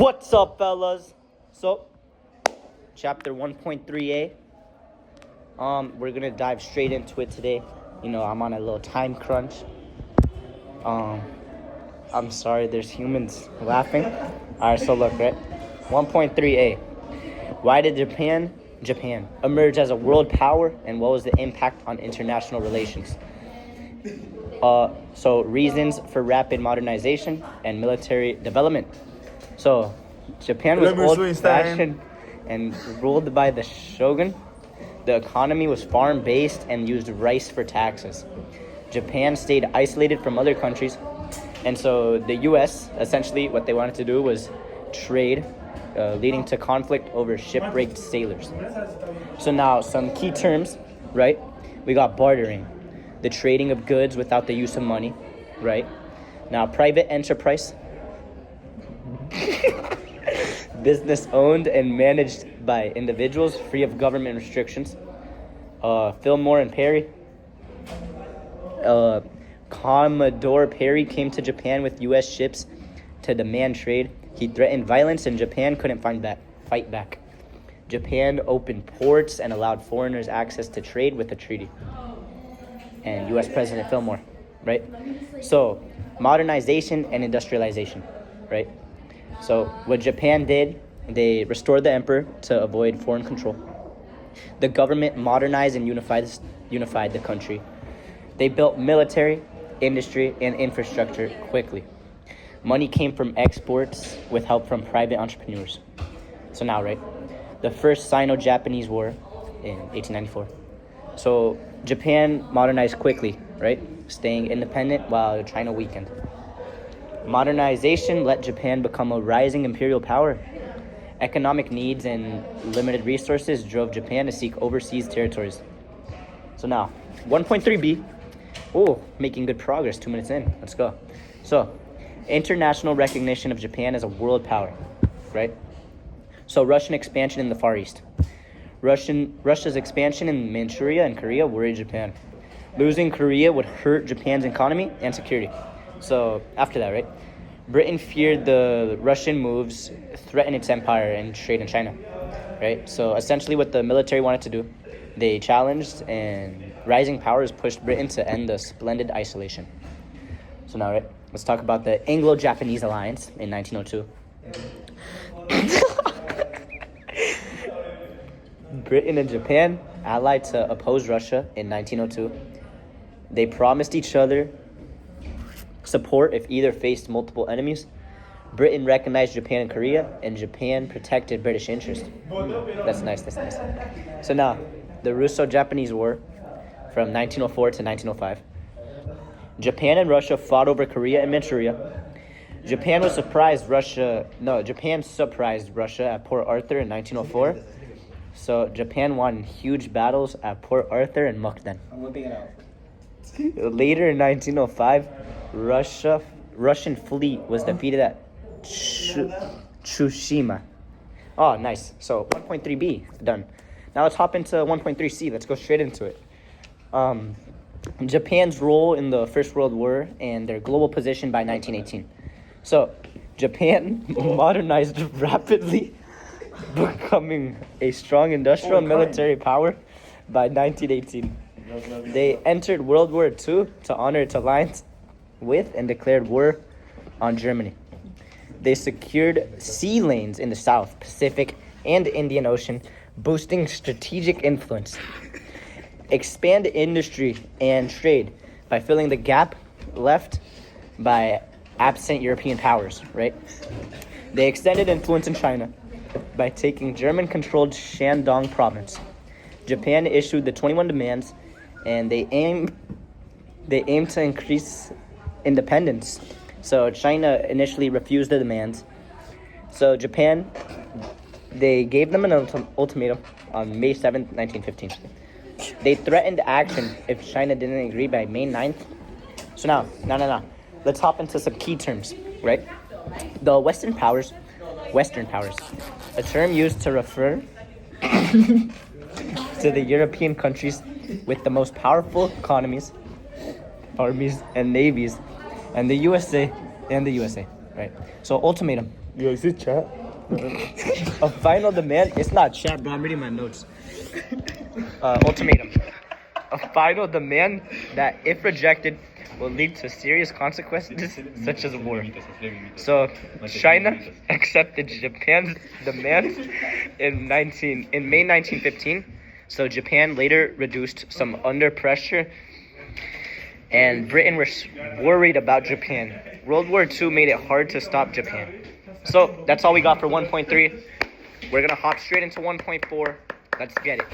What's up, fellas? So, chapter 1.3a. We're gonna dive straight into it today. You know, I'm on a little time crunch. I'm sorry, there's humans laughing. Alright, so look, right? 1.3a. Why did Japan emerge as a world power, and what was the impact on international relations? So reasons for rapid modernization and military development. So, Japan was old-fashioned and ruled by the shogun. The economy was farm-based and used rice for taxes. Japan stayed isolated from other countries, and so the U.S., essentially what they wanted to do was trade, leading to conflict over shipwrecked sailors. So now, some key terms, right? We got bartering, the trading of goods without the use of money, right? Now, private enterprise, business owned and managed by individuals, free of government restrictions. Fillmore and Perry. Commodore Perry came to Japan with U.S. ships to demand trade. He threatened violence, and Japan couldn't fight back. Japan opened ports and allowed foreigners access to trade with a treaty. And U.S. President Fillmore, right? So, modernization and industrialization, right? So, what Japan did, they restored the emperor to avoid foreign control. The government modernized and unified the country. They built military, industry, and infrastructure quickly. Money came from exports with help from private entrepreneurs. So now, right, the first Sino-Japanese War in 1894. So Japan modernized quickly, right, staying independent while China weakened. Modernization let Japan become a rising imperial power. Economic needs and limited resources drove Japan to seek overseas territories. So now, 1.3b. Oh, making good progress, 2 minutes in. Let's go. So, international recognition of Japan as a world power, right? So, Russian expansion in the Far East. Russia's expansion in Manchuria and Korea worried Japan. Losing Korea would hurt Japan's economy and security. So, after that, right? Britain feared the Russian moves threaten its empire and trade in China, right? So essentially what the military wanted to do, they challenged, and rising powers pushed Britain to end the splendid isolation. So now, right, let's talk about the Anglo-Japanese Alliance in 1902. Britain and Japan allied to oppose Russia in 1902. They promised each other support if either faced multiple enemies. Britain recognized Japan and Korea, and Japan protected British interests. That's nice. So now, the Russo-Japanese War from 1904 to 1905. Japan and Russia fought over Korea and Manchuria. Japan surprised Russia at Port Arthur in 1904. So Japan won huge battles at Port Arthur and Mukden. I'm whipping it out. Later in 1905, Russian fleet was defeated at Tsushima. Oh, nice. So 1.3b, done. Now let's hop into 1.3c. Let's go straight into it. Japan's role in the First World War and their global position by 1918. So Japan modernized rapidly, becoming a strong industrial and military power by 1918. They entered World War II to honor its alliance with and declared war on Germany. They secured sea lanes in the South, Pacific, and Indian Ocean, boosting strategic influence. Expand industry and trade by filling the gap left by absent European powers, right? They extended influence in China by taking German-controlled Shandong province. Japan issued the 21 demands, and they aim to increase independence. So China initially refused the demands. So Japan, they gave them an ultimatum on May 7th, 1915. They threatened action if China didn't agree by May 9th. So now. Let's hop into some key terms, right? The Western powers, a term used to refer to the European countries with the most powerful economies, armies, and navies, and the USA, right? So ultimatum, Yo, is it chat? A final demand. It's not chat, bro. I'm reading my notes. Ultimatum. A final demand that, if rejected, will lead to serious consequences such as war. So, China accepted Japan's demand in May 1915. So Japan later reduced some under pressure, and Britain was worried about Japan. World War II made it hard to stop Japan. So that's all we got for 1.3. We're gonna hop straight into 1.4. Let's get it.